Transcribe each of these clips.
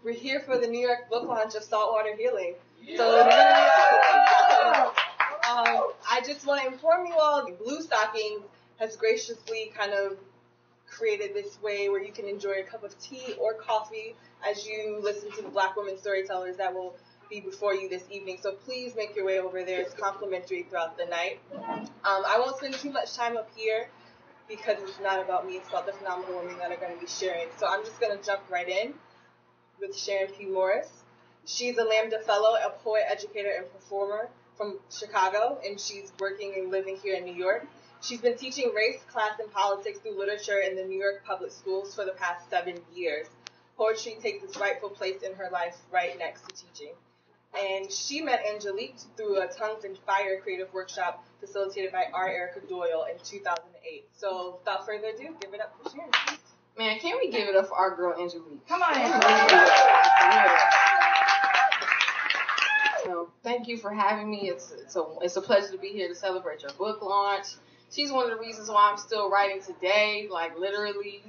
We're here for the New York book launch of Saltwater Healing. So we're gonna I just want to inform you all, Blue Stockings has graciously kind of created this way where you can enjoy a cup of tea or coffee as you listen to the Black women storytellers that will be before you this evening. So please make your way over there. It's complimentary throughout the night. I won't spend too much time up here because it's not about me. It's about the phenomenal women that are going to be sharing. So I'm just going to jump right in with Sharon P. Morris. She's a Lambda Fellow, a poet, educator, and performer from Chicago, and she's working and living here in New York. She's been teaching race, class, and politics through literature in the New York public schools for the past 7 years. Poetry takes its rightful place in her life right next to teaching. And she met Angelique through a Tongues and Fire creative workshop facilitated by R. Erica Doyle in 2008. So without further ado, give it up for Sharon. Man, can't we give it up for our girl Angelique? Come on, Angelique. So, thank you for having me. It's a pleasure to be here to celebrate your book launch. She's one of the reasons why I'm still writing today, like literally,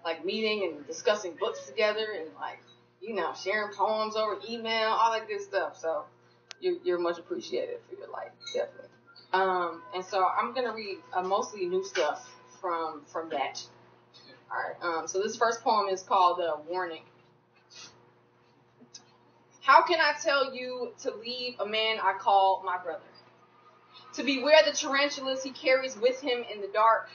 like meeting and discussing books together and sharing poems over email, all that good stuff. So you're much appreciated for your life, definitely. And so I'm gonna read mostly new stuff from that. All right. So this first poem is called "Warning." How can I tell you to leave a man I call my brother? To beware the tarantulas he carries with him in the dark?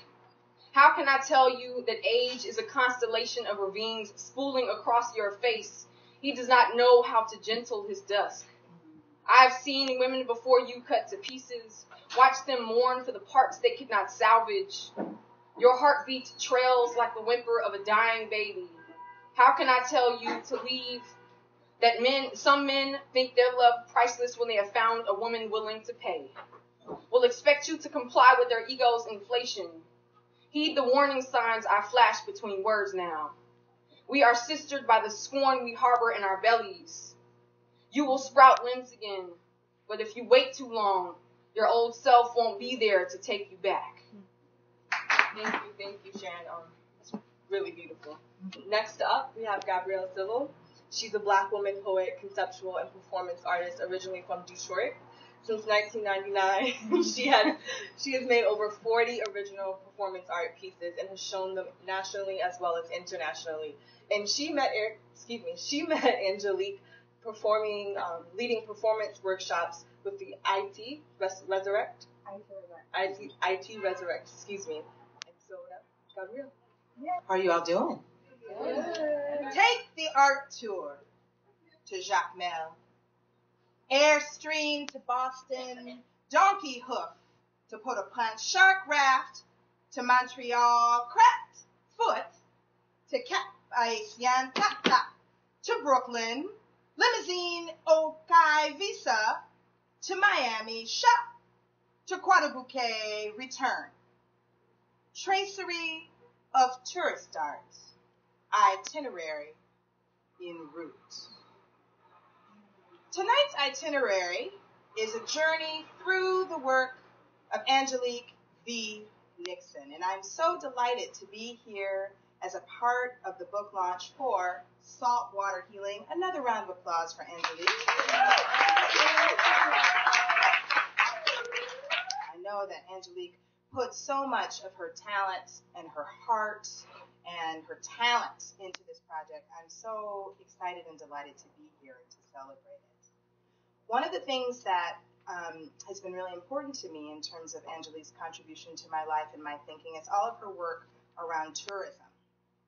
How can I tell you that age is a constellation of ravines spooling across your face? He does not know how to gentle his dusk. I've seen women before you cut to pieces, watched them mourn for the parts they could not salvage. Your heartbeat trails like the whimper of a dying baby. How can I tell you to leave? That some men think their love priceless when they have found a woman willing to pay. Will expect you to comply with their ego's inflation. Heed the warning signs I flash between words now. We are sistered by the scorn we harbor in our bellies. You will sprout limbs again, but if you wait too long, your old self won't be there to take you back. Thank you, Sharon. It's really beautiful. Next up, we have Gabrielle Civil. She's a Black woman poet, conceptual, and performance artist originally from Detroit. Since 1999, she has made over 40 original performance art pieces and has shown them nationally as well as internationally. And she met Angelique leading performance workshops with the IT Resurrect. Excuse me. And so, Gabrielle. How are you all doing? Take the art tour to Jacmel, Airstream to Boston, Donkey Hoof to Port-au-Prince, Shark Raft to Montreal, Cracked Foot to Poincianna to Brooklyn, Limousine Okai Visa to Miami, Shop to Guadalupe, Return. Tracery of tourist art. Itinerary en route. Tonight's itinerary is a journey through the work of Angelique V. Nixon, and I'm so delighted to be here as a part of the book launch for Saltwater Healing. Another round of applause for Angelique. I know that Angelique put so much of her talent and her heart and her talent into this project. I'm so excited and delighted to be here to celebrate it. One of the things that has been really important to me in terms of Angelique's contribution to my life and my thinking is all of her work around tourism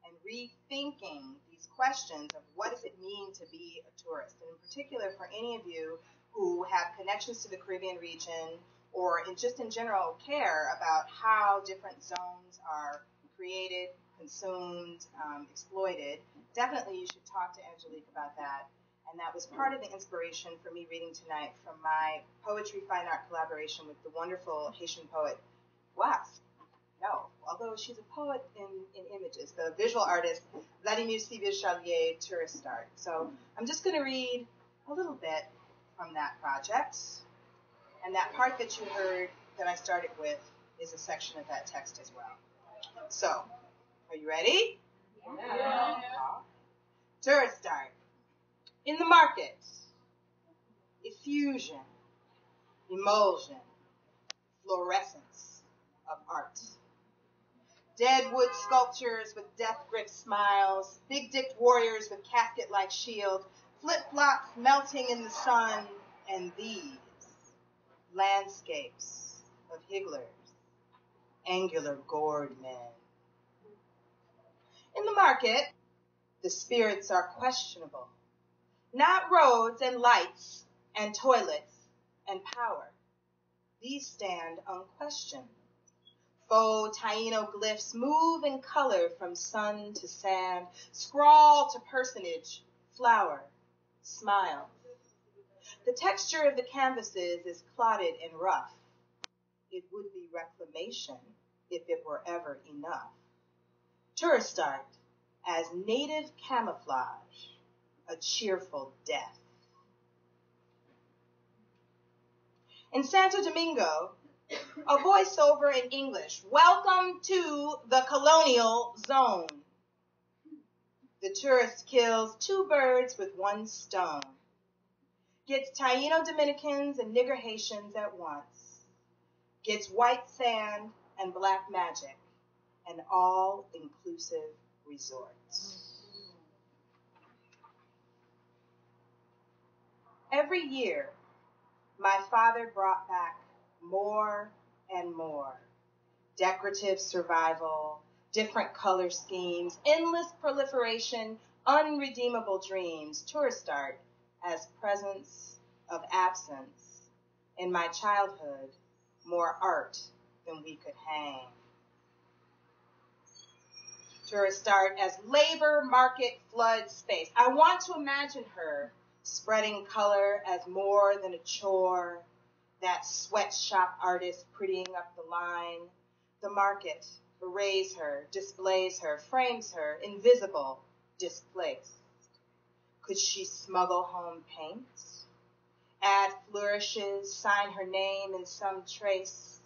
and rethinking these questions of what does it mean to be a tourist, and in particular for any of you who have connections to the Caribbean region or just in general care about how different zones are created, consumed, exploited. Definitely you should talk to Angelique about that. And that was part of the inspiration for me reading tonight from my poetry fine art collaboration with the wonderful Haitian poet, although she's a poet in images, the visual artist, Vladimir Chalier, Tourist Art. So I'm just going to read a little bit from that project. And that part that you heard that I started with is a section of that text as well. So, are you ready? Yeah. Tourist art. In the market, effusion, emulsion, fluorescence of art. Dead wood sculptures with death-gripped smiles, big-dicked warriors with casket-like shields, flip-flops melting in the sun, and these landscapes of higglers, angular gourd men. In the market, the spirits are questionable. Not roads and lights and toilets and power. These stand unquestioned. Faux Taino glyphs move in color from sun to sand, scrawl to personage, flower, smile. The texture of the canvases is clotted and rough. It would be reclamation if it were ever enough. Tourist art as native camouflage, a cheerful death. In Santo Domingo, a voiceover in English. Welcome to the colonial zone. The tourist kills two birds with one stone. Gets Taino Dominicans and nigger Haitians at once. Gets white sand and black magic, an all-inclusive resort. Every year, my father brought back more and more. Decorative survival, different color schemes, endless proliferation, unredeemable dreams, tourist art as presence of absence. In my childhood, more art than we could hang. Tourist art as labor market flood space. I want to imagine her spreading color as more than a chore, that sweatshop artist prettying up the line. The market arrays her, displays her, frames her, invisible, displaced. Could she smuggle home paints? Add flourishes, sign her name in some trace,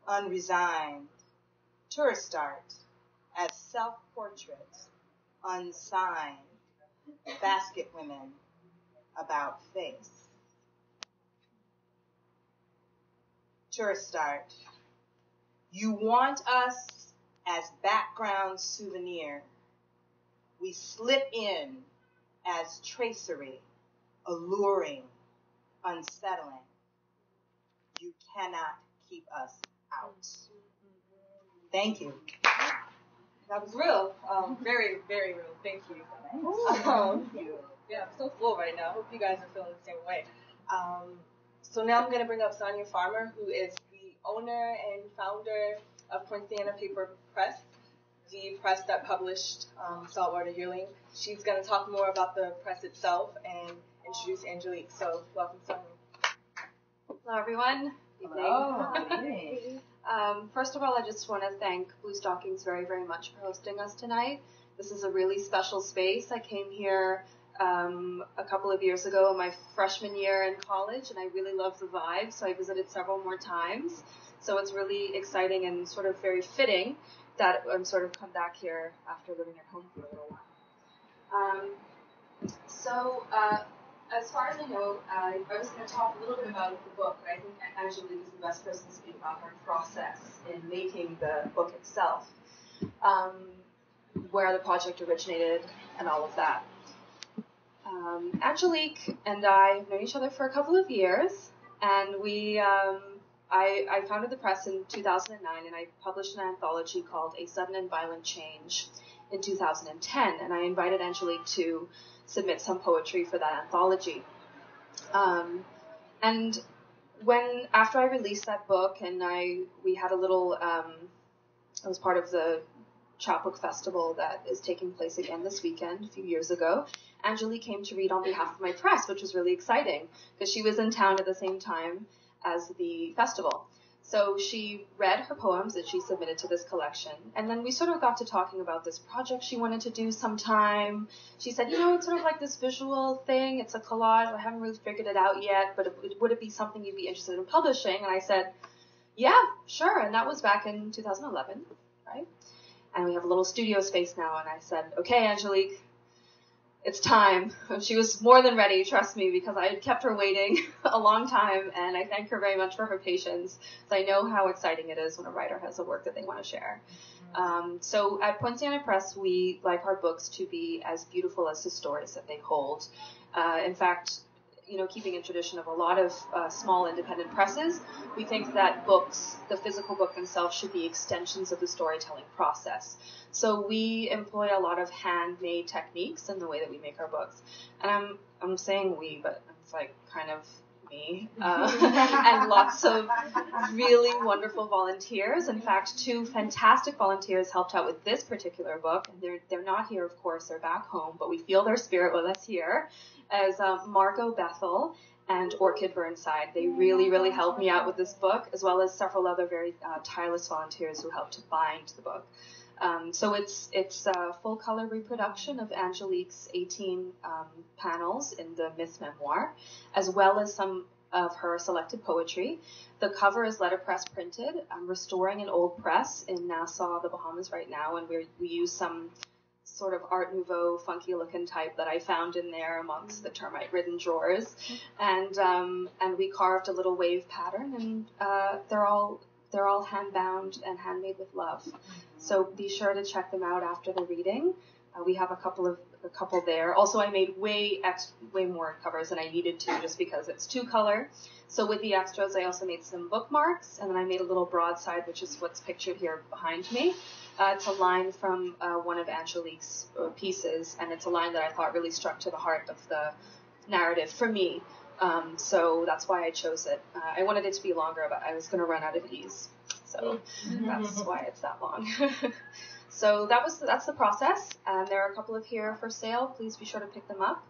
unresigned. Tourist art as self-portrait, unsigned. Basket women about face. Tourist art. You want us as background souvenir. We slip in as tracery, alluring, unsettling. You cannot keep us out. Thank you. That was real. Very, very real. Thank you. Thank you. Yeah, I'm so full right now. I hope you guys are feeling the same way. So now I'm going to bring up Sonia Farmer, who is the owner and founder of Poincianna Paper Press, the press that published Saltwater Healing. She's going to talk more about the press itself and introduce Angelique. So welcome, Sonia. Hello, everyone. Hello. Good evening. First of all, I just want to thank Blue Stockings very, very much for hosting us tonight. This is a really special space. I came here a couple of years ago, my freshman year in college, and I really loved the vibe, so I visited several more times. So it's really exciting and sort of very fitting that I'm sort of come back here after living at home for a little while. As far as I know, I was going to talk a little bit about the book, but I think Angelique is the best person to speak about her process in making the book itself, where the project originated, and all of that. Angelique and I have known each other for a couple of years, and I founded the press in 2009, and I published an anthology called A Sudden and Violent Change in 2010, and I invited Angelique to submit some poetry for that anthology. And after I released that book, and we had a little, I was part of the Chapbook Festival that is taking place again this weekend, a few years ago. Angelique came to read on behalf of my press, which was really exciting, because she was in town at the same time as the festival. So she read her poems that she submitted to this collection, and then we sort of got to talking about this project she wanted to do sometime. She said, it's sort of like this visual thing, it's a collage, I haven't really figured it out yet, but would it be something you'd be interested in publishing? And I said, yeah, sure, and that was back in 2011, right? And we have a little studio space now, and I said, okay, Angelique, it's time. She was more than ready, trust me, because I had kept her waiting a long time, and I thank her very much for her patience, because I know how exciting it is when a writer has a work that they want to share. So at Poincianna Press, we like our books to be as beautiful as the stories that they hold. In fact, keeping in tradition of a lot of small independent presses, we think that books, the physical book themselves, should be extensions of the storytelling process. So we employ a lot of handmade techniques in the way that we make our books. And I'm saying we, but it's like kind of me, and lots of really wonderful volunteers. In fact, 2 fantastic volunteers helped out with this particular book, and they're not here, of course, they're back home, but we feel their spirit with us here, as Margot Bethel and Orchid Burnside. They really, really helped me out with this book, as well as several other very tireless volunteers who helped to bind the book. So it's a full-color reproduction of Angelique's 18 panels in the Myth Memoir, as well as some of her selected poetry. The cover is letterpress printed. I'm restoring an old press in Nassau, the Bahamas right now, and we use some sort of Art Nouveau, funky-looking type that I found in there amongst the termite-ridden drawers, and we carved a little wave pattern, and they're all hand-bound and handmade with love. So be sure to check them out after the reading. We have a couple there. Also, I made way more covers than I needed to, just because it's 2-color. So with the extras, I also made some bookmarks, and then I made a little broadside, which is what's pictured here behind me. It's a line from one of Angelique's pieces, and it's a line that I thought really struck to the heart of the narrative for me. So that's why I chose it. I wanted it to be longer, but I was going to run out of ease. So that's why it's that long. So that's the process. There are a couple of here for sale. Please be sure to pick them up.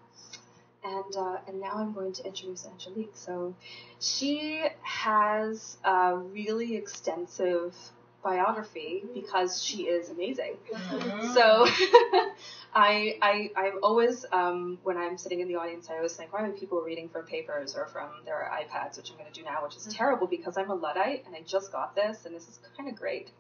And now I'm going to introduce Angelique. So she has a really extensive biography because she is amazing. So I'm always, when I'm sitting in the audience, I always think, why are people reading from papers or from their iPads, which I'm going to do now, which is terrible because I'm a Luddite and I just got this and this is kind of great.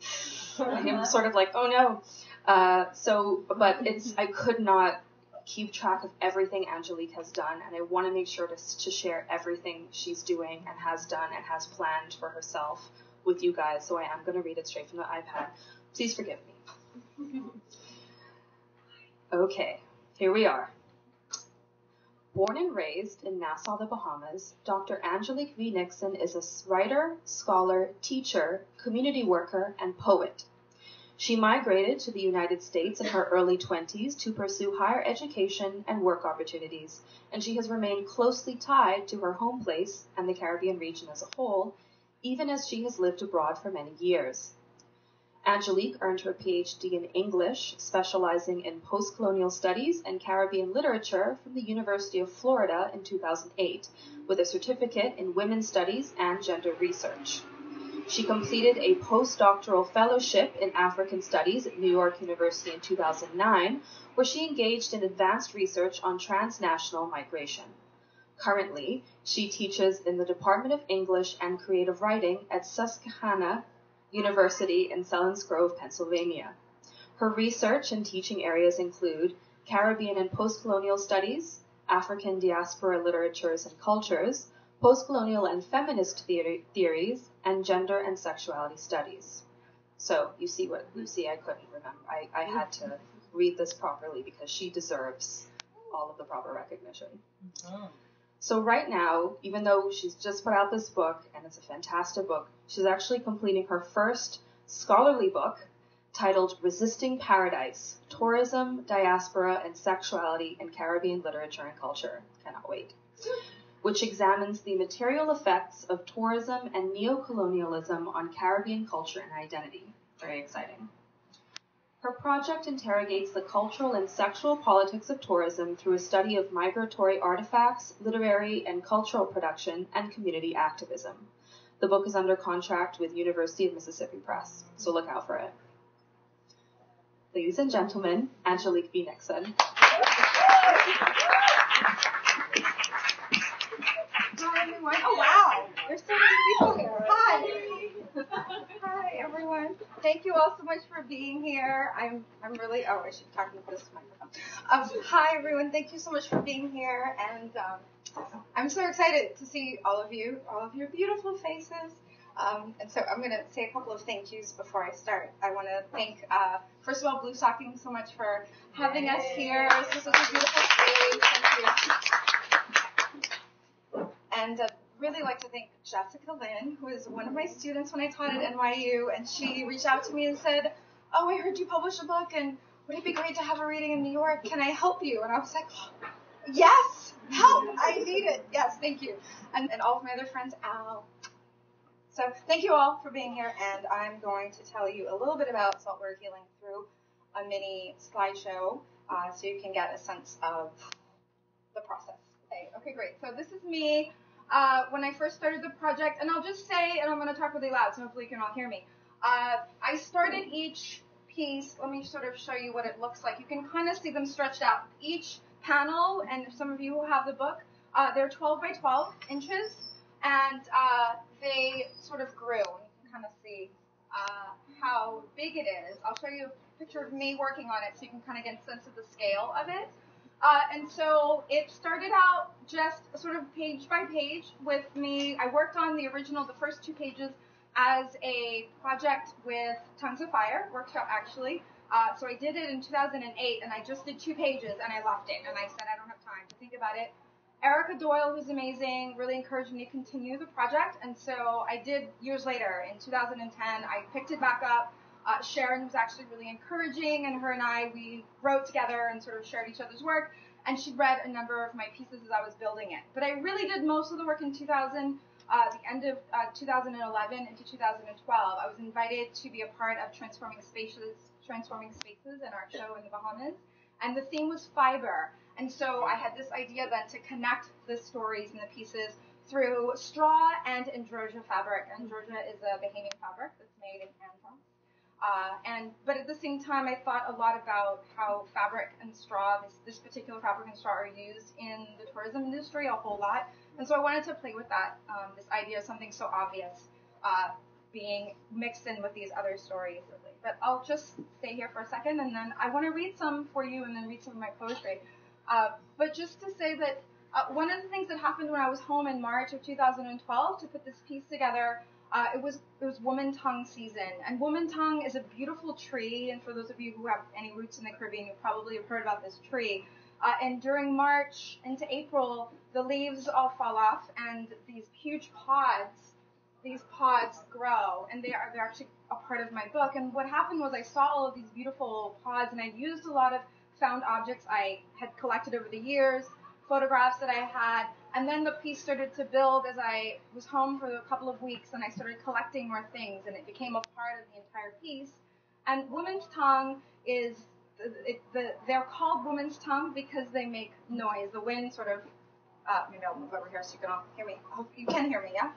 I'm sort of like, oh no. But I could not keep track of everything Angelique has done, and I want to make sure to share everything she's doing and has done and has planned for herself with you guys, so I am going to read it straight from the iPad. Please forgive me. Okay, here we are. Born and raised in Nassau, the Bahamas, Dr. Angelique V. Nixon is a writer, scholar, teacher, community worker, and poet. She migrated to the United States in her early 20s to pursue higher education and work opportunities, and she has remained closely tied to her home place and the Caribbean region as a whole, even as she has lived abroad for many years. Angelique earned her PhD in English, specializing in post-colonial studies and Caribbean literature from the University of Florida in 2008, with a certificate in women's studies and gender research. She completed a postdoctoral fellowship in African Studies at New York University in 2009, where she engaged in advanced research on transnational migration. Currently, she teaches in the Department of English and Creative Writing at Susquehanna University in Selinsgrove, Pennsylvania. Her research and teaching areas include Caribbean and post-colonial studies, African diaspora literatures and cultures, post-colonial and feminist theories, and gender and sexuality studies. So you see I couldn't remember. I had to read this properly because she deserves all of the proper recognition. So right now, even though she's just put out this book, and it's a fantastic book, she's actually completing her first scholarly book titled Resisting Paradise, Tourism, Diaspora, and Sexuality in Caribbean Literature and Culture. Cannot wait. Which examines the material effects of tourism and neo-colonialism on Caribbean culture and identity. Very exciting. Her project interrogates the cultural and sexual politics of tourism through a study of migratory artifacts, literary and cultural production, and community activism. The book is under contract with University of Mississippi Press, so look out for it. Ladies and gentlemen, Angelique V. Nixon. Hi, everyone. Oh, wow. There's so many people here. Hi. Hi, everyone. everyone. Thank you all so much for being here. I'm really, I should talk into this microphone. Hi, everyone. Thank you so much for being here. And I'm so excited to see all of your beautiful faces. And so I'm going to say a couple of thank yous before I start. I want to thank, first of all, Blue Stocking so much for having us here. This is such a beautiful space. Thank you. And really like to thank Jessica Lynn, who is one of my students when I taught at NYU, and she reached out to me and said, oh, I heard you publish a book, and would it be great to have a reading in New York? Can I help you? And I was like, yes, help, I need it. Yes, thank you. And all of my other friends, Al. So thank you all for being here, and I'm going to tell you a little bit about saltwater healing through a mini slideshow so you can get a sense of the process. Okay, great. So this is me. When I first started the project, and I'll just say, and I'm going to talk really loud so hopefully you can all hear me. I started each piece, let me sort of show you what it looks like. You can kind of see them stretched out. Each panel, and some of you who have the book, they're 12 by 12 inches, and they sort of grew. And you can kind of see how big it is. I'll show you a picture of me working on it so you can kind of get a sense of the scale of it. And so it started out just sort of page by page with me. I worked on the first 2 pages as a project with Tongues of Fire, workshop actually. So I did it in 2008, and I just did 2 pages, and I left it. And I said, I don't have time to think about it. Erica Doyle, who's amazing, really encouraged me to continue the project. And so I did years later. In 2010, I picked it back up. Sharon was actually really encouraging, and her and I, we wrote together and sort of shared each other's work, and she read a number of my pieces as I was building it. But I really did most of the work in the end of 2011 into 2012. I was invited to be a part of Transforming Spaces in our show in the Bahamas, and the theme was fiber. And so I had this idea then to connect the stories and the pieces through straw and androsia fabric. Androsia is a Bahamian fabric that's made in Anton. But at the same time, I thought a lot about how fabric and straw, this particular fabric and straw, are used in the tourism industry a whole lot. And so I wanted to play with that, this idea of something so obvious being mixed in with these other stories. But I'll just stay here for a second, and then I want to read some for you and then read some of my poetry. But just to say that one of the things that happened when I was home in March of 2012 to put this piece together, it was woman tongue season, and woman tongue is a beautiful tree. And for those of you who have any roots in the Caribbean, you probably have heard about this tree. And during March into April, the leaves all fall off, and these huge pods grow, and they're actually a part of my book. And what happened was I saw all of these beautiful pods, and I used a lot of found objects I had collected over the years, photographs that I had, and then the piece started to build as I was home for a couple of weeks, and I started collecting more things, and it became a part of the entire piece. And woman's tongue is, they're called woman's tongue because they make noise. The wind sort of, maybe I'll move over here so you can all hear me. I hope you can hear me, yeah?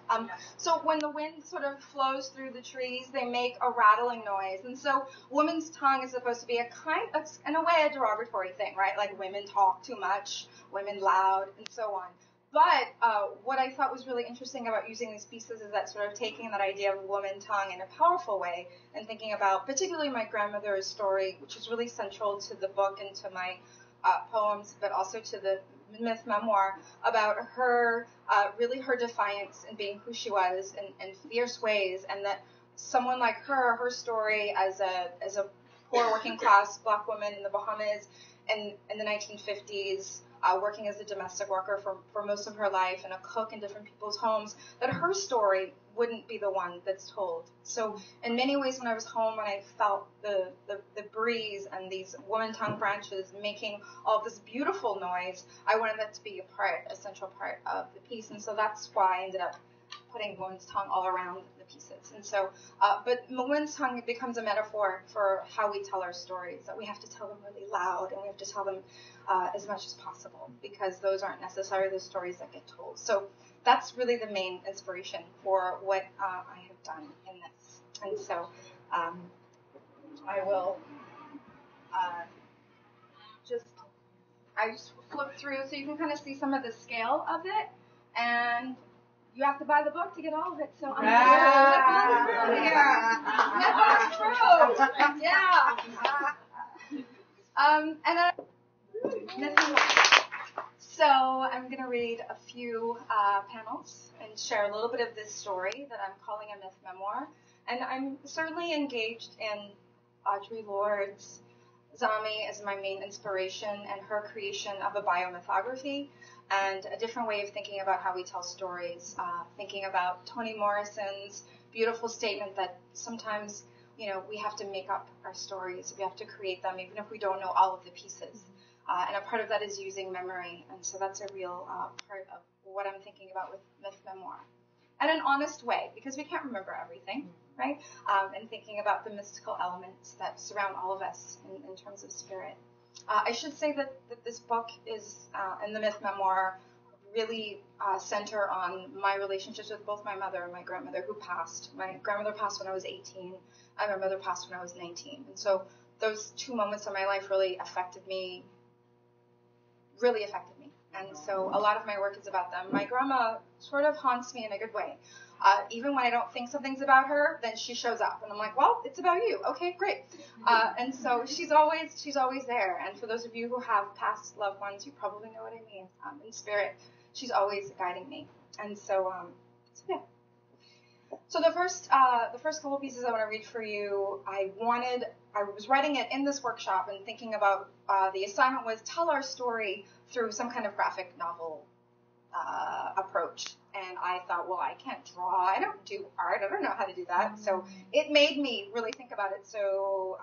So when the wind sort of flows through the trees, they make a rattling noise. And so woman's tongue is supposed to be a kind of, in a way, a derogatory thing, right? Like women talk too much, women loud, and so on. But what I thought was really interesting about using these pieces is that sort of taking that idea of woman tongue in a powerful way and thinking about particularly my grandmother's story, which is really central to the book and to my poems, but also to the myth memoir, about her, really her defiance in being who she was in fierce ways, and that someone like her story as a poor working class black woman in the Bahamas in the 1950s, working as a domestic worker for most of her life and a cook in different people's homes, that her story wouldn't be the one that's told. So in many ways, when I was home and I felt the breeze and these woman tongue branches making all this beautiful noise, I wanted that to be a central part of the piece. And so that's why I ended up putting woman's tongue all around the pieces. And so, but woman's tongue becomes a metaphor for how we tell our stories, that we have to tell them really loud and we have to tell them as much as possible, because those aren't necessarily the stories that get told. So that's really the main inspiration for what I have done in this. And so I will just flip through so you can kind of see some of the scale of it. And you have to buy the book to get all of it. So I'm here. Yeah. And then so I'm going to read a few panels and share a little bit of this story that I'm calling a myth memoir. And I'm certainly engaged in Audre Lorde's Zami as my main inspiration and her creation of a biomythography and a different way of thinking about how we tell stories, thinking about Toni Morrison's beautiful statement that sometimes, we have to make up our stories. We have to create them even if we don't know all of the pieces. And a part of that is using memory. And so that's a real part of what I'm thinking about with myth memoir. And an honest way, because we can't remember everything, right? And thinking about the mystical elements that surround all of us in terms of spirit. I should say that this book is, and the myth memoir, really center on my relationships with both my mother and my grandmother who passed. My grandmother passed when I was 18, and my mother passed when I was 19. And so those two moments of my life really affected me. And so a lot of my work is about them. My grandma sort of haunts me in a good way. Even when I don't think something's about her, then she shows up. And I'm like, well, it's about you. Okay, great. And so she's always there. And for those of you who have past loved ones, you probably know what I mean. In spirit, she's always guiding me. And so yeah. So the first couple pieces I want to read for you, I was writing it in this workshop and thinking about the assignment was tell our story through some kind of graphic novel approach. And I thought, well, I can't draw. I don't do art. I don't know how to do that. So it made me really think about it. So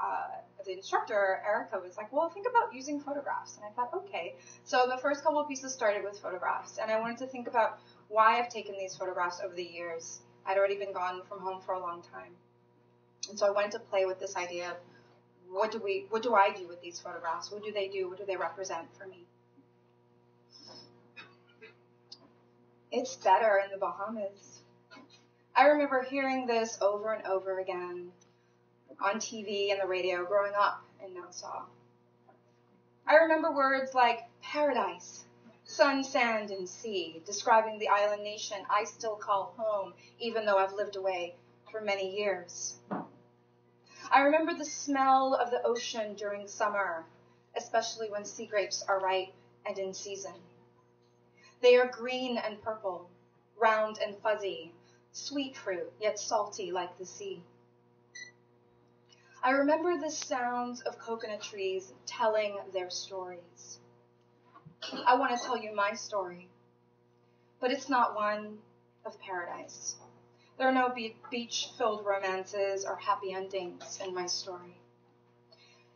the instructor, Erica, was like, well, think about using photographs. And I thought, okay. So the first couple of pieces started with photographs. And I wanted to think about why I've taken these photographs over the years. I'd already been gone from home for a long time. And so I wanted to play with this idea of what do I do with these photographs? What do they do? What do they represent for me? It's better in the Bahamas. I remember hearing this over and over again on TV and the radio growing up in Nassau. I remember words like paradise, sun, sand, and sea, describing the island nation I still call home, even though I've lived away for many years. I remember the smell of the ocean during summer, especially when sea grapes are ripe and in season. They are green and purple, round and fuzzy, sweet fruit, yet salty like the sea. I remember the sounds of coconut trees telling their stories. I want to tell you my story, but it's not one of paradise. There are no beach-filled romances or happy endings in my story.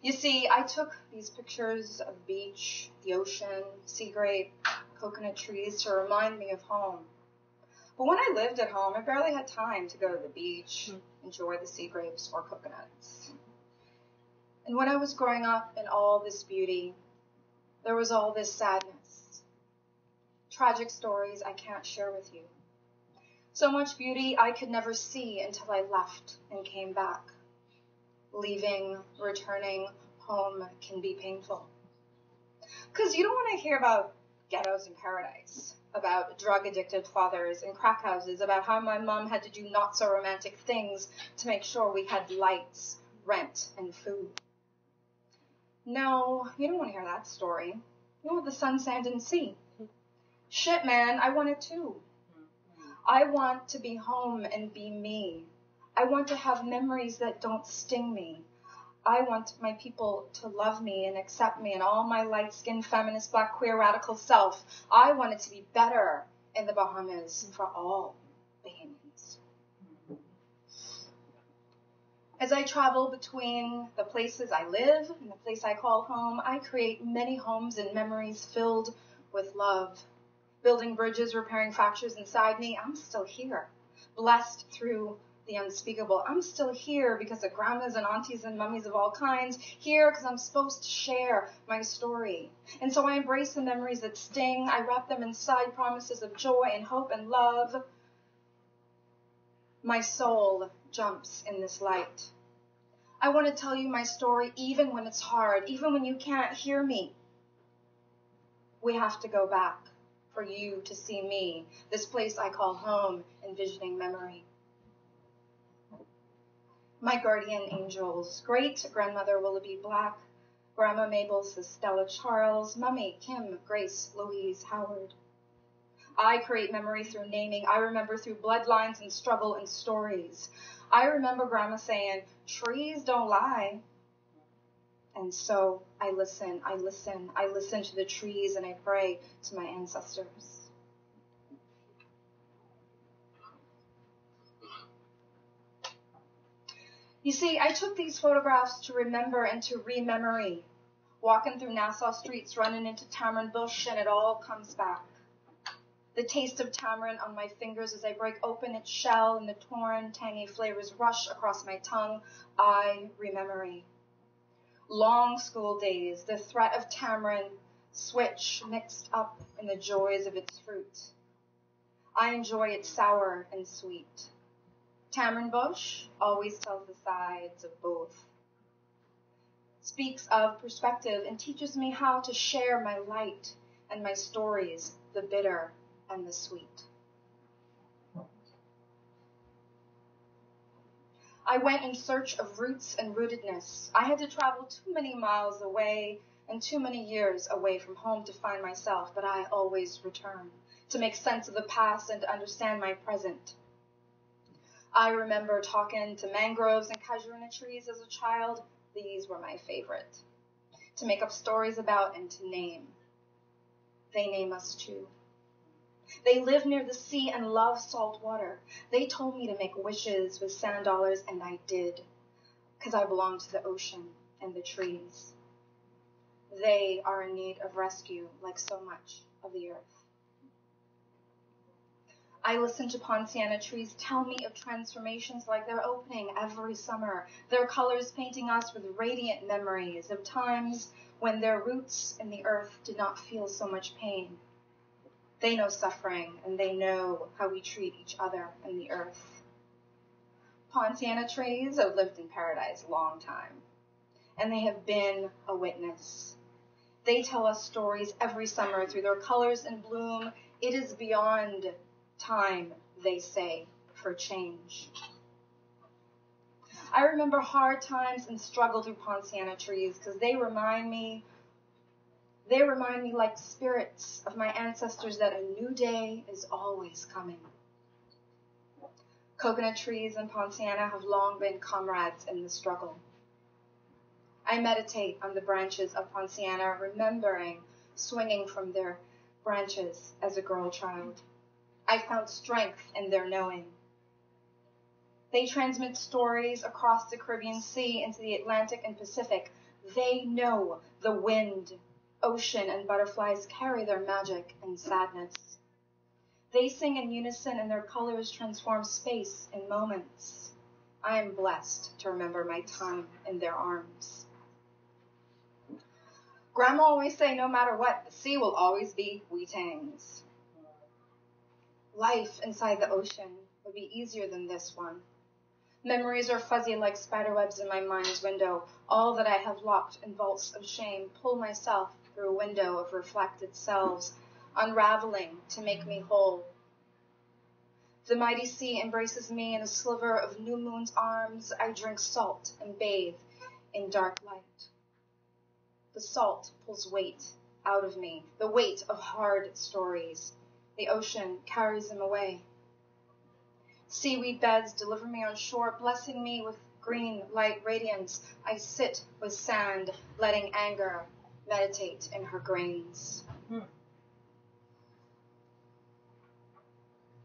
You see, I took these pictures of beach, the ocean, sea grape, coconut trees to remind me of home. But when I lived at home, I barely had time to go to the beach, enjoy the sea grapes or coconuts. And when I was growing up in all this beauty, there was all this sadness. Tragic stories I can't share with you. So much beauty I could never see until I left and came back. Leaving, returning home can be painful. Because you don't want to hear about ghettos in paradise, about drug-addicted fathers and crack houses, about how my mom had to do not-so-romantic things to make sure we had lights, rent, and food. No, you don't want to hear that story. You want the sun, sand, and sea. Shit, man, I want it too. I want to be home and be me. I want to have memories that don't sting me. I want my people to love me and accept me and all my light-skinned, feminist, black, queer, radical self. I want it to be better in the Bahamas for all Bahamians. As I travel between the places I live and the place I call home, I create many homes and memories filled with love. Building bridges, repairing fractures inside me, I'm still here, blessed through the unspeakable. I'm still here because of grandmas and aunties and mummies of all kinds, here because I'm supposed to share my story. And so I embrace the memories that sting. I wrap them inside promises of joy and hope and love. My soul jumps in this light. I want to tell you my story even when it's hard, even when you can't hear me. We have to go back. for you to see me, this place I call home, envisioning memory. My guardian angels, great-grandmother Willoughby Black, Grandma Mabel says Stella Charles, Mummy, Kim, Grace, Louise, Howard. I create memory through naming. I remember through bloodlines and struggle and stories. I remember Grandma saying, trees don't lie. And so I listen to the trees, and I pray to my ancestors. You see, I took these photographs to remember and to re-memory. Walking through Nassau streets, running into tamarind bush, and it all comes back. The taste of tamarind on my fingers as I break open its shell, and the torn, tangy flavors rush across my tongue. I re-memory. Long school days, the threat of tamarind, switch mixed up in the joys of its fruit. I enjoy it sour and sweet. Tamarind bush always tells the sides of both. Speaks of perspective and teaches me how to share my light and my stories, the bitter and the sweet. I went in search of roots and rootedness. I had to travel too many miles away and too many years away from home to find myself, but I always return to make sense of the past and to understand my present. I remember talking to mangroves and casuarina trees as a child. These were my favorite. To make up stories about and to name. They name us too. They live near the sea and love salt water. They told me to make wishes with sand dollars, and I did, because I belong to the ocean and the trees. They are in need of rescue, like so much of the earth. I listen to Poincianna trees tell me of transformations like they're opening every summer, their colors painting us with radiant memories of times when their roots in the earth did not feel so much pain. They know suffering, and they know how we treat each other and the earth. Poincianna trees have lived in paradise a long time, and they have been a witness. They tell us stories every summer through their colors and bloom. It is beyond time, they say, for change. I remember hard times and struggle through Poincianna trees because they remind me like spirits of my ancestors that a new day is always coming. Coconut trees and Poincianna have long been comrades in the struggle. I meditate on the branches of Poincianna, remembering swinging from their branches as a girl child. I found strength in their knowing. They transmit stories across the Caribbean Sea into the Atlantic and Pacific. They know the wind, ocean, and butterflies carry their magic and sadness. They sing in unison, and their colors transform space in moments. I am blessed to remember my time in their arms. Grandma always say, no matter what, the sea will always be Weetang's. Life inside the ocean would be easier than this one. Memories are fuzzy like spiderwebs in my mind's window. All that I have locked in vaults of shame pull myself through a window of reflected selves, unraveling to make me whole. The mighty sea embraces me in a sliver of new moon's arms. I drink salt and bathe in dark light. The salt pulls weight out of me, the weight of hard stories. The ocean carries them away. Seaweed beds deliver me on shore, blessing me with green light radiance. I sit with sand, letting anger meditate in her grains.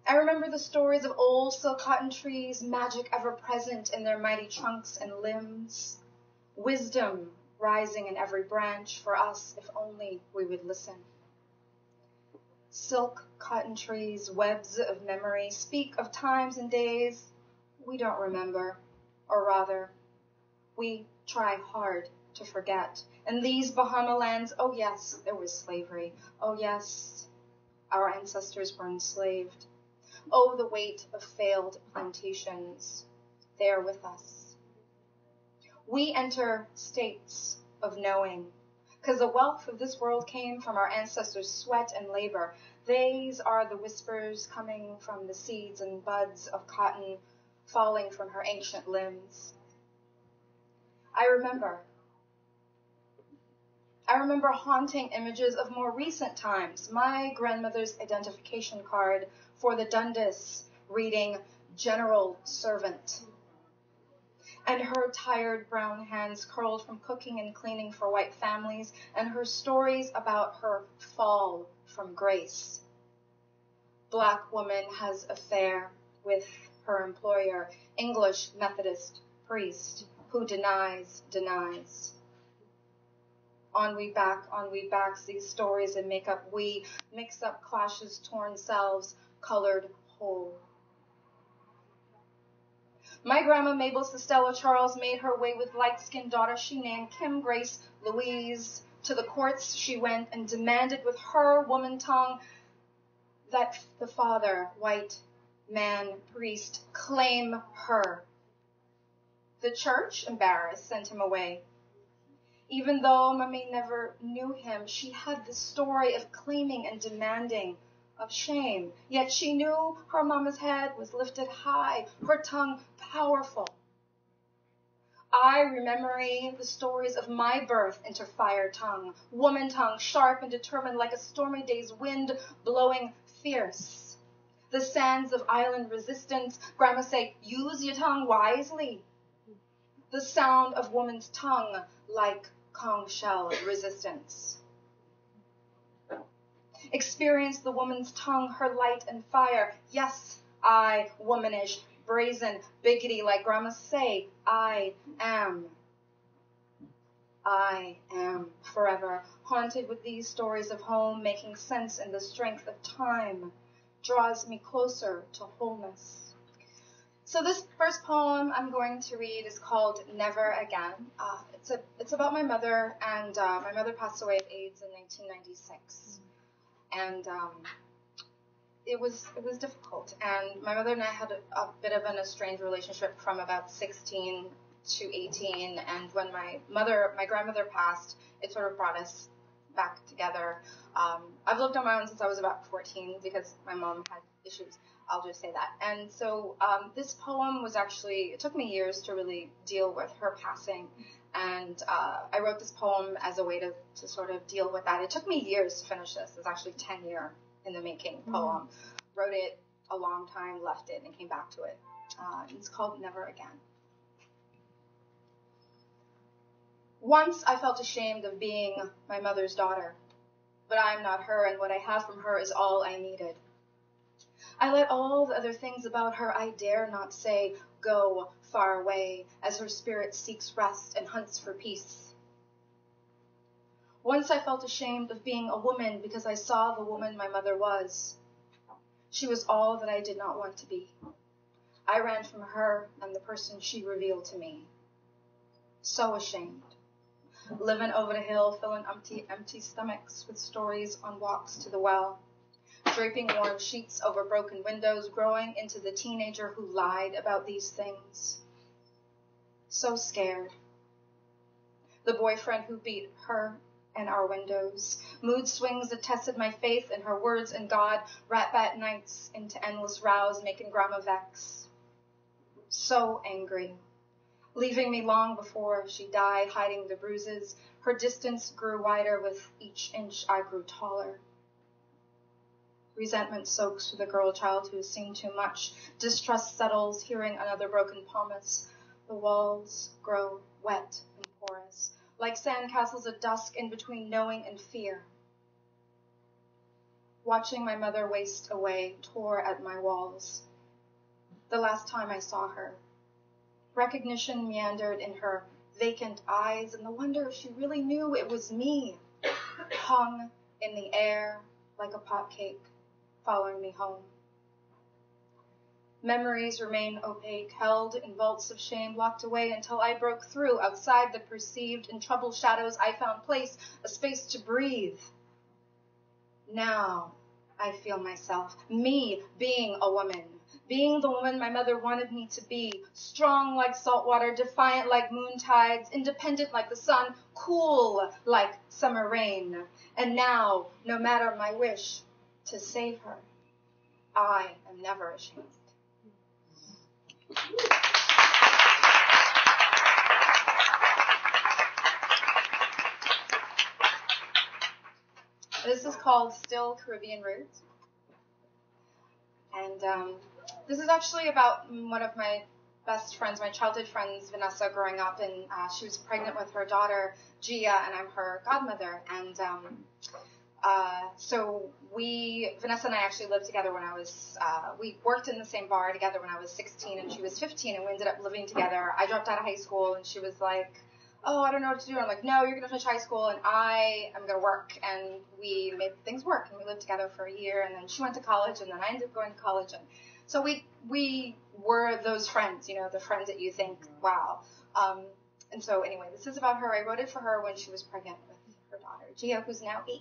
I remember the stories of old silk cotton trees, magic ever present in their mighty trunks and limbs. Wisdom rising in every branch for us if only we would listen. Silk cotton trees, webs of memory, speak of times and days we don't remember, or rather, we try hard to forget. In these Bahama lands, oh yes, there was slavery. Oh yes, our ancestors were enslaved. Oh, the weight of failed plantations, they are with us. We enter states of knowing, because the wealth of this world came from our ancestors' sweat and labor. These are the whispers coming from the seeds and buds of cotton falling from her ancient limbs. I remember haunting images of more recent times. My grandmother's identification card for the Dundas reading General Servant, and her tired brown hands curled from cooking and cleaning for white families, and her stories about her fall from grace. Black woman has affair with her employer, English Methodist priest, who denies. On we backs, these stories and make up we, mix up clashes, torn selves, colored whole. My grandma Mabel Sestella Charles made her way with light-skinned daughter she named Kim Grace Louise. To the courts she went and demanded with her woman tongue that the father, white man, priest, claim her. The church, embarrassed, sent him away. Even though Mommy never knew him, she had the story of claiming and demanding, of shame. Yet she knew her mama's head was lifted high, her tongue powerful. I, remembering the stories of my birth into fire tongue, woman tongue, sharp and determined like a stormy day's wind blowing fierce. The sands of island resistance, grandma say, use your tongue wisely. The sound of woman's tongue like conch shell resistance. Experience the woman's tongue, her light and fire. Yes, I, womanish, brazen, biggity, like grandma say, I am forever, haunted with these stories of home, making sense in the strength of time, draws me closer to wholeness. So this first poem I'm going to read is called Never Again. It's about my mother, and my mother passed away of AIDS in 1996. And it was difficult. And my mother and I had a bit of an estranged relationship from about 16 to 18. And when my grandmother passed, it sort of brought us back together. I've lived on my own since I was about 14 because my mom had issues. I'll just say that. And so this poem was actually, it took me years to really deal with her passing. And I wrote this poem as a way to sort of deal with that. It took me years to finish this. It was actually 10-year in the making poem. Wrote it a long time, left it, and came back to it. It's called Never Again. Once I felt ashamed of being my mother's daughter, but I am not her, and what I have from her is all I needed. I let all the other things about her I dare not say go far away as her spirit seeks rest and hunts for peace. Once I felt ashamed of being a woman because I saw the woman my mother was. She was all that I did not want to be. I ran from her and the person she revealed to me. So ashamed. Living over the hill, filling empty stomachs with stories on walks to the well. Draping worn sheets over broken windows, growing into the teenager who lied about these things. So scared. The boyfriend who beat her and our windows. Mood swings that tested my faith in her words and God. Rat-bat nights into endless rows, making grandma vex. So angry. Leaving me long before she died, hiding the bruises. Her distance grew wider with each inch I grew taller. Resentment soaks through the girl child who has seen too much. Distrust settles, hearing another broken promise. The walls grow wet and porous, like sandcastles at dusk in between knowing and fear. Watching my mother waste away tore at my walls. The last time I saw her, recognition meandered in her vacant eyes, and the wonder if she really knew it was me hung in the air like a pot cake, following me home. Memories remain opaque, held in vaults of shame, locked away until I broke through. Outside the perceived and troubled shadows, I found place, a space to breathe. Now I feel myself, me being a woman, being the woman my mother wanted me to be, strong like saltwater, defiant like moon tides, independent like the sun, cool like summer rain. And now, no matter my wish to save her, I am never ashamed. This is called Still Caribbean Roots. And this is actually about one of my best friends, my childhood friends, Vanessa, growing up. And she was pregnant with her daughter, Gia, and I'm her godmother. And so Vanessa and I actually lived together when I was, we worked in the same bar together when I was 16 and she was 15, and we ended up living together. I dropped out of high school and she was like, oh, I don't know what to do. I'm like, no, you're going to finish high school and I am going to work. And we made things work, and we lived together for a year, and then she went to college, and then I ended up going to college. And so we were those friends, you know, the friends that you think, wow. And so anyway, this is about her. I wrote it for her when she was pregnant with her daughter, Gia, who's now 8.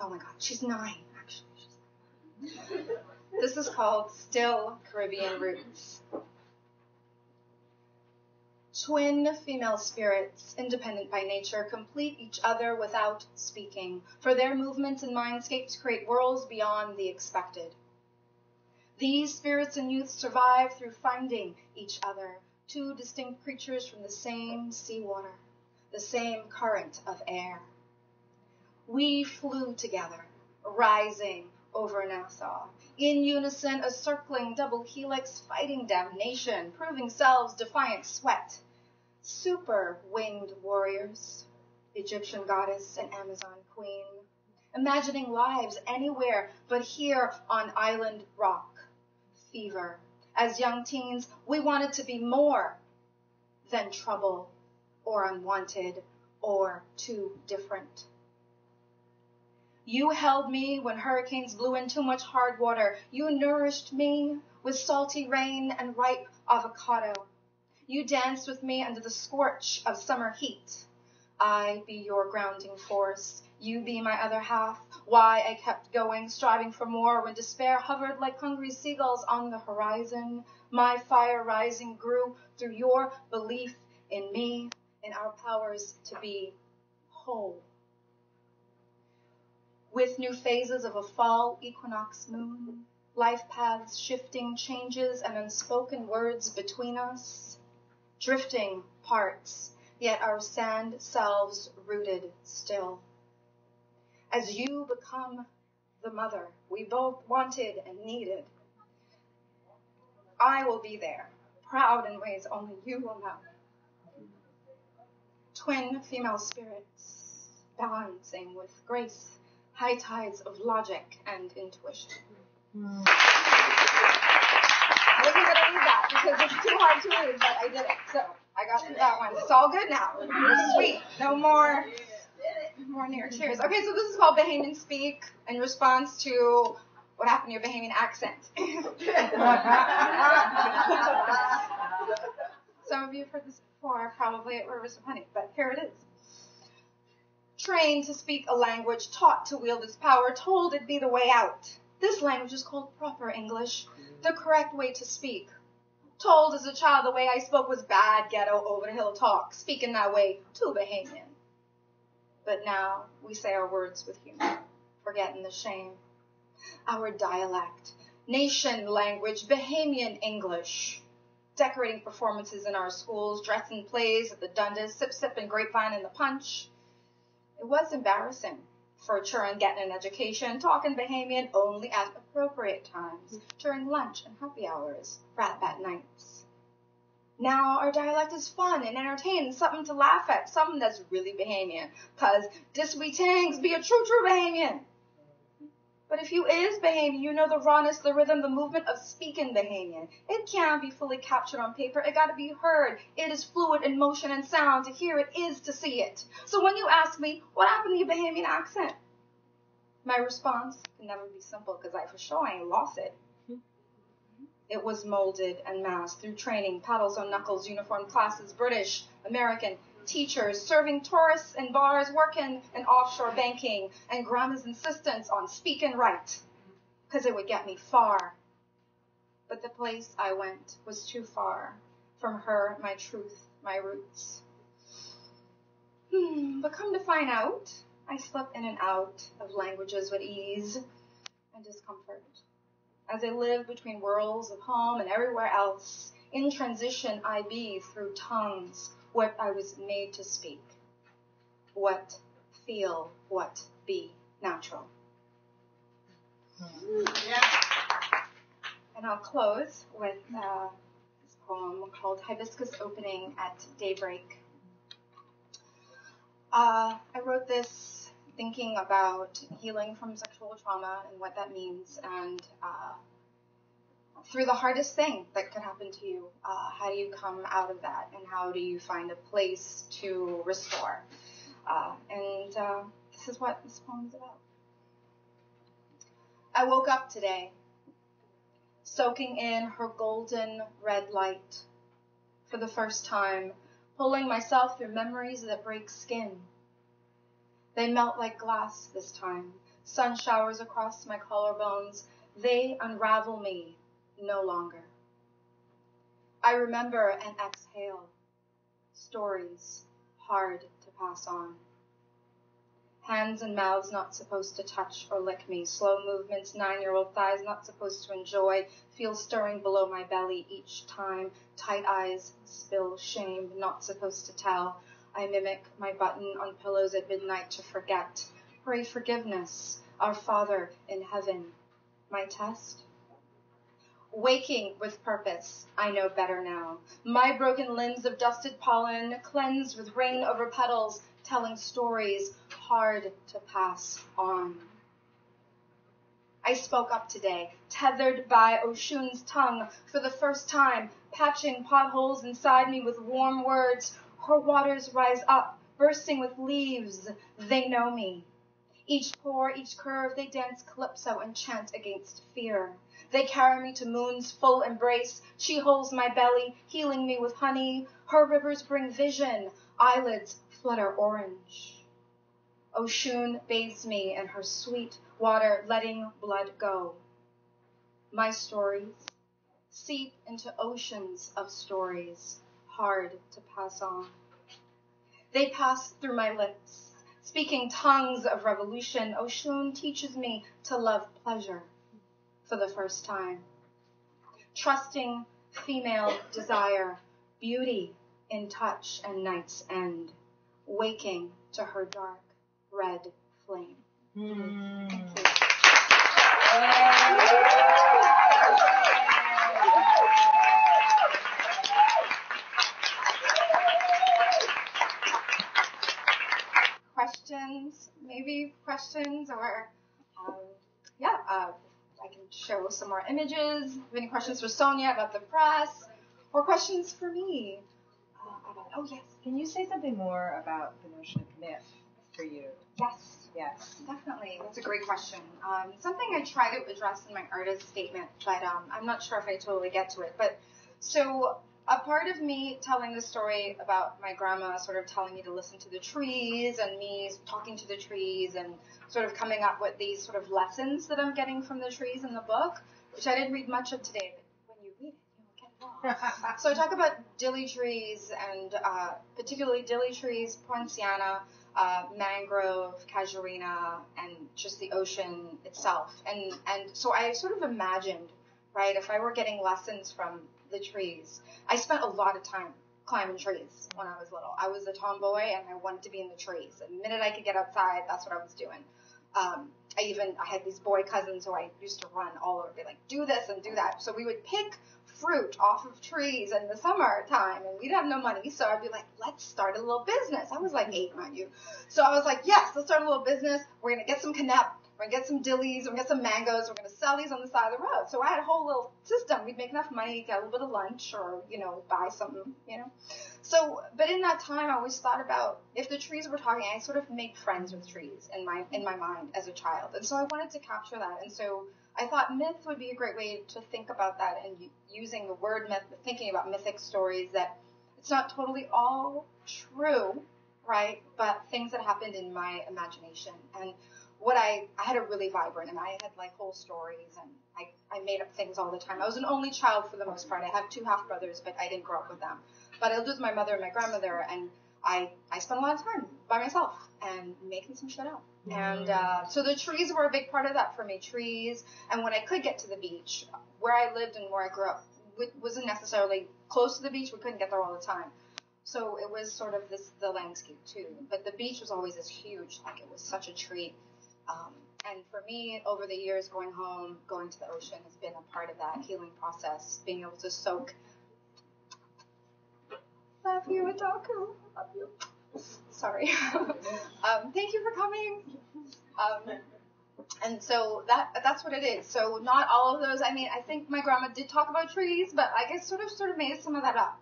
Oh my God, she's 9, actually. This is called Still Caribbean Roots. Twin female spirits, independent by nature, complete each other without speaking, for their movements and mindscapes create worlds beyond the expected. These spirits and youth survive through finding each other, two distinct creatures from the same seawater, the same current of air. We flew together, rising over Nassau, in unison, a circling double helix, fighting damnation, proving selves, defiant sweat. Super winged warriors, Egyptian goddess and Amazon queen, imagining lives anywhere but here on island rock. Fever. As young teens, we wanted to be more than trouble or unwanted or too different. You held me when hurricanes blew in too much hard water. You nourished me with salty rain and ripe avocado. You danced with me under the scorch of summer heat. I be your grounding force. You be my other half. Why I kept going, striving for more when despair hovered like hungry seagulls on the horizon. My fire rising grew through your belief in me, in our powers to be whole. With new phases of a fall equinox moon, life paths shifting, changes and unspoken words between us, drifting parts, yet our sand selves rooted still. As you become the mother we both wanted and needed, I will be there, proud in ways only you will know. Twin female spirits, balancing with grace, high tides of logic and intuition. I wasn't going to read that because it's too hard to read, but I did it. So I got through that one. It's all good now. We're sweet. No more near tears. Okay, so this is called Bahamian Speak in response to what happened to your Bahamian accent. Some of you have heard this before, probably at Rivers of Honey, but here it is. Trained to speak a language, taught to wield its power, told it'd be the way out. This language is called proper English, the correct way to speak. Told as a child the way I spoke was bad ghetto over-the-hill talk, speaking that way too Bahamian. But now we say our words with humor, forgetting the shame. Our dialect, nation language, Bahamian English. Decorating performances in our schools, dressing plays at the Dundas, sip and grapevine in the punch. It was embarrassing for children getting an education, talking Bahamian only at appropriate times, during lunch and happy hours, rat-bat nights. Now our dialect is fun and entertaining, something to laugh at, something that's really Bahamian, because dis we tangs be a true Bahamian. But if you is Bahamian, you know the rawness, the rhythm, the movement of speaking Bahamian. It can't be fully captured on paper. It got to be heard. It is fluid in motion and sound. To hear it is to see it. So when you ask me, what happened to your Bahamian accent? My response can never be simple because I for sure ain't lost it. It was molded and masked through training, paddles on knuckles, uniform classes, British, American, teachers, serving tourists in bars, working in offshore banking, and grandma's insistence on speaking right, because it would get me far. but the place I went was too far from her, my truth, my roots. But come to find out, I slip in and out of languages with ease and discomfort. As I live between worlds of home and everywhere else, in transition I be through tongues, what I was made to speak, what feel, what be natural. And I'll close with this poem called Hibiscus Opening at Daybreak. I wrote this thinking about healing from sexual trauma and what that means, and through the hardest thing that could happen to you, how do you come out of that, and how do you find a place to restore? And this is what this poem is about. I woke up today, soaking in her golden red light for the first time, pulling myself through memories that break skin. They melt like glass this time, sun showers across my collarbones. They unravel me no longer. I remember and exhale, stories hard to pass on. Hands and mouths not supposed to touch or lick me. Slow movements, 9-year-old thighs not supposed to enjoy. Feel stirring below my belly each time. Tight eyes, spill shame, not supposed to tell. I mimic my button on pillows at midnight to forget. Pray forgiveness, our Father in heaven. My test? Waking with purpose, I know better now. My broken limbs of dusted pollen, cleansed with rain over petals, telling stories hard to pass on. I spoke up today, tethered by Oshun's tongue for the first time, patching potholes inside me with warm words. Her waters rise up, bursting with leaves. They know me. Each pore, each curve, they dance calypso and chant against fear. They carry me to moon's full embrace. She holds my belly, healing me with honey. Her rivers bring vision. Eyelids flutter orange. Oshun bathes me in her sweet water, letting blood go. My stories seep into oceans of stories, hard to pass on. They pass through my lips, speaking tongues of revolution. Oshun teaches me to love pleasure for the first time. Trusting female desire, beauty in touch and night's end. Waking to her dark red flame. Thank you. Questions, maybe questions, or I can show some more images. If you have any questions for Sonia about the press, or questions for me about, yes. Can you say something more about the notion of myth for you? Yes, definitely. That's a great question. Something I try to address in my artist statement, but I'm not sure if I totally get to it. But so a part of me telling the story about my grandma sort of telling me to listen to the trees, and me talking to the trees, and sort of coming up with these sort of lessons that I'm getting from the trees in the book, which I didn't read much of today, but when you read it, you'll get it all. So I talk about dilly trees, and particularly dilly trees, Poincianna, mangrove, casuarina, and just the ocean itself. And so I sort of imagined, right, if I were getting lessons from the trees. I spent a lot of time climbing trees when I was little. I was a tomboy, and I wanted to be in the trees. The minute I could get outside, that's what I was doing. I had these boy cousins who I used to run all over. They'd like, do this and do that. So we would pick fruit off of trees in the summertime, and we'd have no money, so I'd be like, let's start a little business. I was like 8, mind you. So I was like, yes, let's start a little business. We're going to get some canep. We're going to get some dillies. We're going to get some mangoes. We're going to sell these on the side of the road. So I had a whole little system. We'd make enough money, get a little bit of lunch, or, buy something, So, but in that time, I always thought about if the trees were talking, I sort of made friends with trees in my mind as a child. And so I wanted to capture that. And so I thought myth would be a great way to think about that, and using the word myth, thinking about mythic stories, that it's not totally all true, right? But things that happened in my imagination. And I had a really vibrant, and I had like whole stories, and I made up things all the time. I was an only child for the most part. I have 2 half brothers, but I didn't grow up with them. But I lived with my mother and my grandmother, and I spent a lot of time by myself and making some shit up. And so the trees were a big part of that for me, trees. And when I could get to the beach, where I lived and where I grew up wasn't necessarily close to the beach. We couldn't get there all the time. So it was sort of the landscape too. But the beach was always this huge, like it was such a treat. And for me, over the years, going home, going to the ocean has been a part of that healing process, being able to soak. Love you, Adaku. Love you. Sorry. Thank you for coming. And so that's what it is. So not all of those. I mean, I think my grandma did talk about trees, but I guess sort of made some of that up.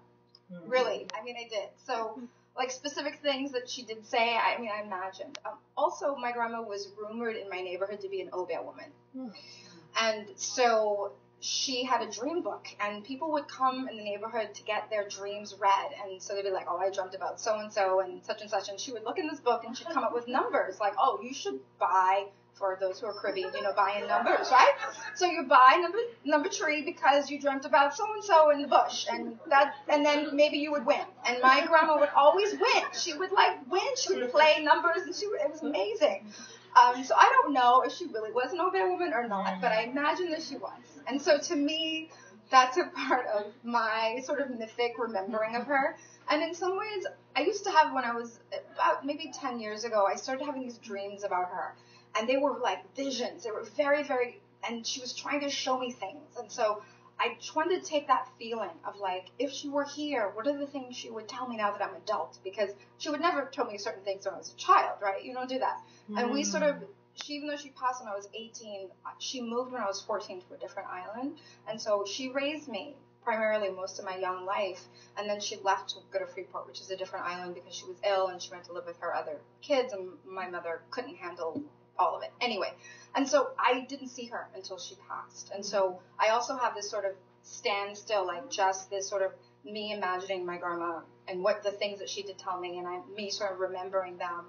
Really. I mean, I did. So like specific things that she did say, I imagined. Also, my grandma was rumored in my neighborhood to be an obeah woman. And so she had a dream book, and people would come in the neighborhood to get their dreams read. And so they'd be like, oh, I dreamt about so-and-so and such. And she would look in this book, and she'd come up with numbers like, oh, you should buy, for those who are Caribbean, buy in numbers, right? So you buy number 3 because you dreamt about so-and-so in the bush, and then maybe you would win. And my grandma would always win. She would win. She would play numbers, and it was amazing. So I don't know if she really was an obeah woman or not, but I imagine that she was. And so to me, that's a part of my sort of mythic remembering of her. And in some ways, I used to have, when I was about maybe 10 years ago, I started having these dreams about her. And they were like visions. They were very, very, and she was trying to show me things. And so I wanted to take that feeling of like, if she were here, what are the things she would tell me now that I'm an adult? Because she would never tell me certain things when I was a child, right? You don't do that. And we sort of, even though she passed when I was 18, she moved when I was 14 to a different island. And so she raised me primarily most of my young life. And then she left to go to Freeport, which is a different island, because she was ill and she went to live with her other kids, and my mother couldn't handle all of it. Anyway, and so I didn't see her until she passed. And so I also have this sort of standstill, like just this sort of me imagining my grandma and what the things that she did tell me, and me sort of remembering them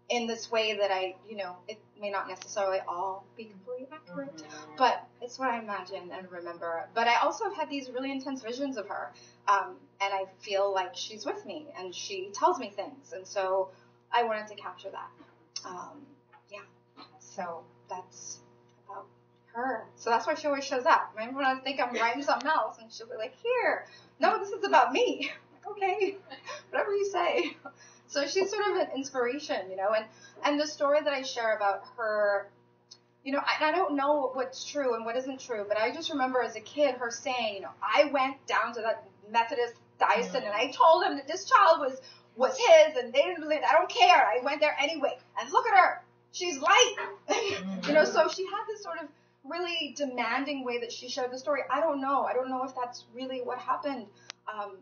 in this way that it may not necessarily all be completely accurate, but it's what I imagine and remember. But I also have had these really intense visions of her, and I feel like she's with me and she tells me things, and so I wanted to capture that. So that's about her. So that's why she always shows up. Remember when I think I'm writing something else, and she'll be like, here, no, this is about me. I'm like, okay, whatever you say. So she's sort of an inspiration, and the story that I share about her, I don't know what's true and what isn't true, but I just remember as a kid her saying, I went down to that Methodist diocesan and I told him that this child was his, and they didn't believe it. I don't care. I went there anyway. And look at her. She's light. So she had this sort of really demanding way that she shared the story. I don't know if that's really what happened.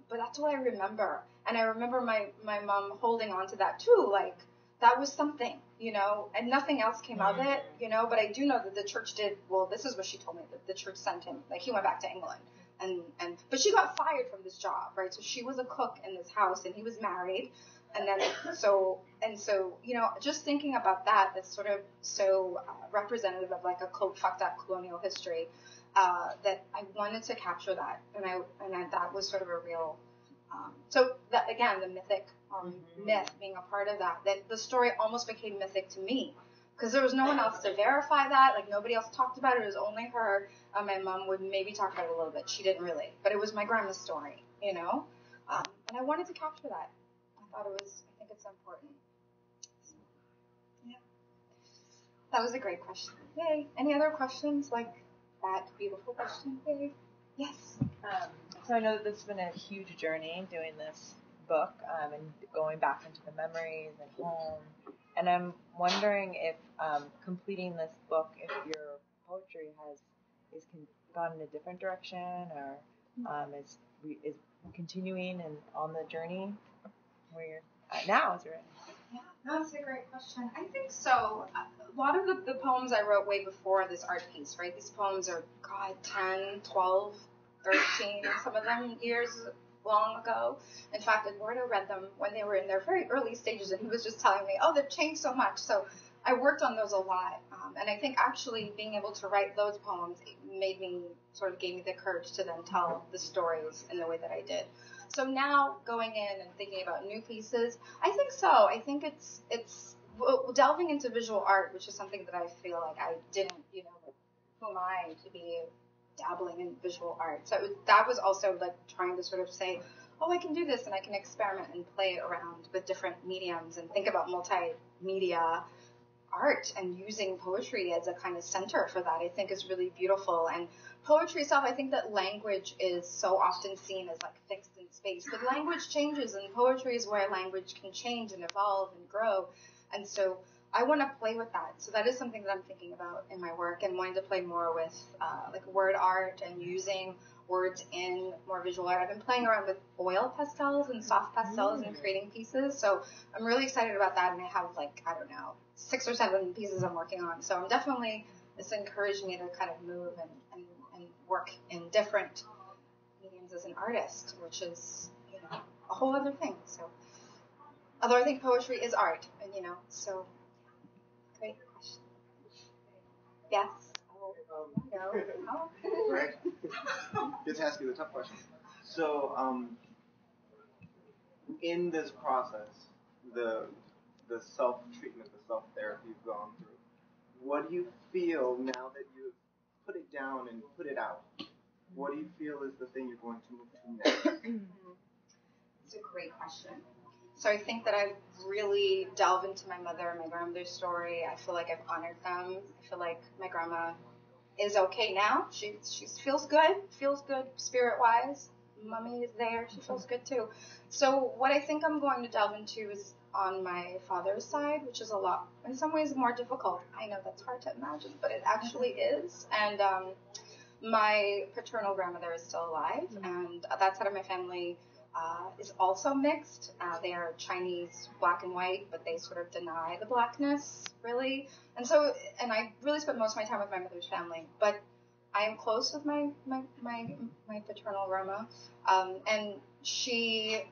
But that's what I remember. And I remember my mom holding on to that too. Like, that was something, and nothing else came of it, but I do know that the church did, well, this is what she told me, that the church sent him, like, he went back to England. But she got fired from this job, right? So she was a cook in this house, and he was married. And then, so, just thinking about that, that's sort of so representative of like a fucked up colonial history, that I wanted to capture that. And that was sort of a real, so that, again, the mythic, myth being a part of that the story almost became mythic to me, because there was no one else to verify that. Like, nobody else talked about it. It was only her. My mom would maybe talk about it a little bit. She didn't really, but it was my grandma's story, and I wanted to capture that. I think it's important. So, yeah. That was a great question. Yay. Any other questions like that beautiful question? Yay. Yes. So I know that this has been a huge journey doing this book, and going back into the memories and home. And I'm wondering if completing this book, if your poetry is gone in a different direction, or is continuing and on the journey where you're at now, is there? Yeah, that's a great question. I think so. A lot of the poems I wrote way before this art piece, right? These poems are, 10, 12, 13, some of them years long ago. In fact, Eduardo read them when they were in their very early stages, and he was just telling me, oh, they've changed so much. So I worked on those a lot. And I think actually being able to write those poems gave me the courage to then tell the stories in the way that I did. So now going in and thinking about new pieces, I think so. I think it's delving into visual art, which is something that I feel like I didn't, who am I to be dabbling in visual art? So that was also like trying to sort of say, oh, I can do this and I can experiment and play around with different mediums and think about multimedia art, and using poetry as a kind of center for that, I think is really beautiful. And poetry itself, I think that language is so often seen as like fixed in space, but language changes, and poetry is where language can change and evolve and grow. And so I want to play with that. So that is something that I'm thinking about in my work, and wanting to play more with like word art and using words in more visual art. I've been playing around with oil pastels and soft pastels and creating pieces. So I'm really excited about that. And I have 6 or 7 pieces I'm working on. So I'm definitely, it's encouraged me to kind of move and work in different mediums as an artist, which is, a whole other thing. So, although I think poetry is art, and so great question. Yes. Just ask you the tough question. So, in this process, the self-treatment, the self-therapy you've gone through, what do you feel now that you've put it down and put it out? What do you feel is the thing you're going to move to next? It's a great question. So I think that I've really delved into my mother and my grandmother's story. I feel like I've honored them. I feel like my grandma is okay now. She feels good spirit-wise. Mommy is there. She feels good too. So what I think I'm going to delve into is on my father's side, which is a lot, in some ways, more difficult. I know that's hard to imagine, but it actually is. And my paternal grandmother is still alive, and that side of my family is also mixed. They are Chinese, black and white, but they sort of deny the blackness, really. And I really spent most of my time with my mother's family, but I am close with my paternal grandma, and she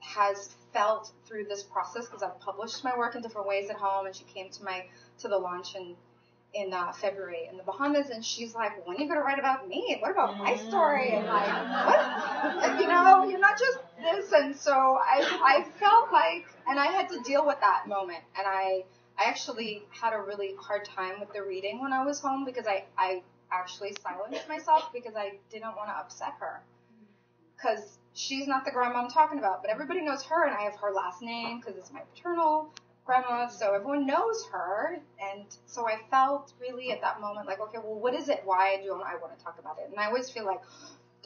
has felt through this process, because I've published my work in different ways at home, and she came to the launch in February in the Bahamas, and she's like, when are you going to write about me? What about my story? And like, what? You're not just this. And so I felt like, and I had to deal with that moment, and I actually had a really hard time with the reading when I was home, because I actually silenced myself because I didn't want to upset her, because she's not the grandma I'm talking about, but everybody knows her, and I have her last name because it's my paternal grandma, so everyone knows her. And so I felt really at that moment like, okay, well, what is it? Why do I want to talk about it? And I always feel like,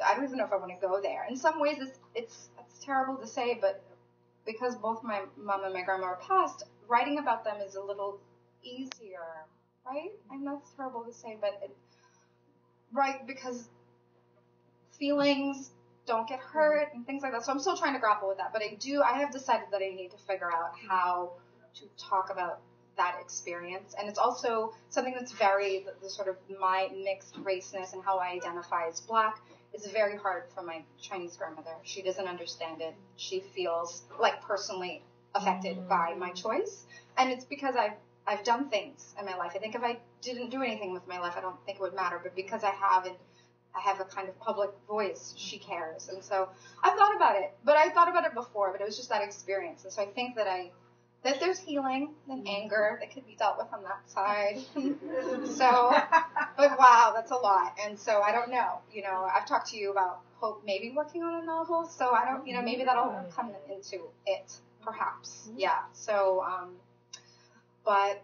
I don't even know if I want to go there. In some ways, it's terrible to say, but because both my mom and my grandma are passed, writing about them is a little easier, right? I know it's terrible to say, but right, because feelings don't get hurt and things like that. So I'm still trying to grapple with that, but I have decided that I need to figure out how to talk about that experience. And it's also something that's very, the sort of my mixed raceness and how I identify as black is very hard for my Chinese grandmother. She doesn't understand it. She feels like personally affected by my choice. And it's because I've done things in my life. I think if I didn't do anything with my life, I don't think it would matter. But because I have a kind of public voice, she cares. And so I've thought about it, but I thought about it before, but it was just that experience. And so I think that there's healing and anger that could be dealt with on that side. So, but wow, that's a lot. And so I don't know, I've talked to you about hope maybe working on a novel. So I don't, maybe that'll come into it, perhaps. Yeah. So, but,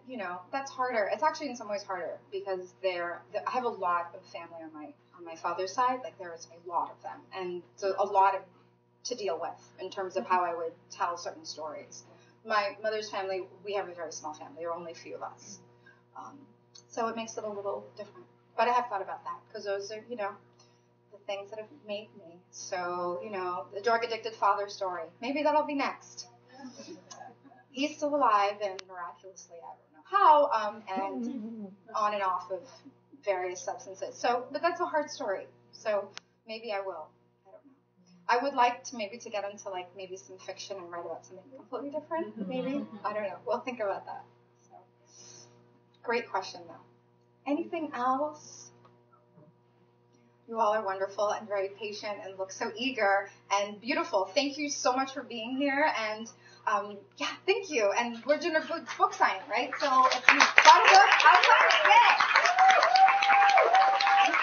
that's harder. It's actually in some ways harder because I have a lot of family on my father's side. Like there's a lot of them, and so a lot to deal with in terms of how I would tell certain stories. My mother's family, we have a very small family. There are only a few of us. So it makes it a little different. But I have thought about that because those are, the things that have made me. So, the drug-addicted father story. Maybe that'll be next. He's still alive, and miraculously, I don't know how, and on and off of various substances. So, but that's a hard story. So maybe I will. I don't know. I would like to maybe to get into like maybe some fiction and write about something completely different. Maybe, I don't know. We'll think about that. So, great question though. Anything else? You all are wonderful and very patient and look so eager and beautiful. Thank you so much for being here. And yeah, thank you. And we're doing a book signing, right? So if you bought a book, I'll sign it. Yay! Thank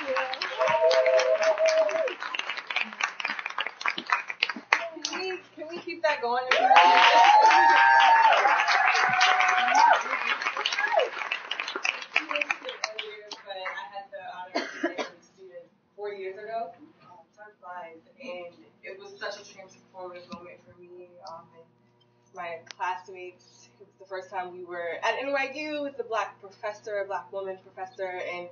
you. Can we keep that going? But I had the honor of being a student 4 years ago. Time flies, and it was such a transformative moment for me and my classmates. It was the first time we were at NYU with the black woman professor, and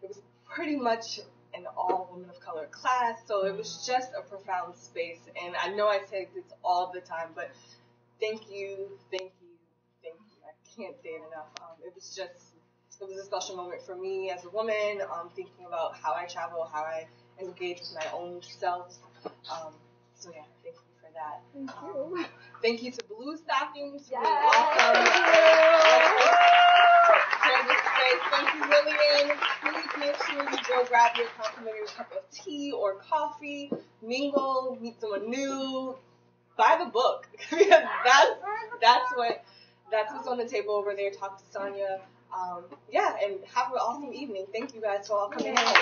it was pretty much an all women of color class, so it was just a profound space. And I know I say this all the time, but thank you. I can't say it enough. It was a special moment for me as a woman, thinking about how I travel, how I engage with my own self. So yeah, thank you for that. Thank you. Thank you to Blue Stockings for Yes. being awesome. Share this space. Thank you, Lillian. Please make sure you go grab your complimentary cup of tea or coffee, mingle, meet someone new, buy the book because that's what's on the table over there. Talk to Sonia. Yeah, and have an awesome evening. Thank you guys for all coming out.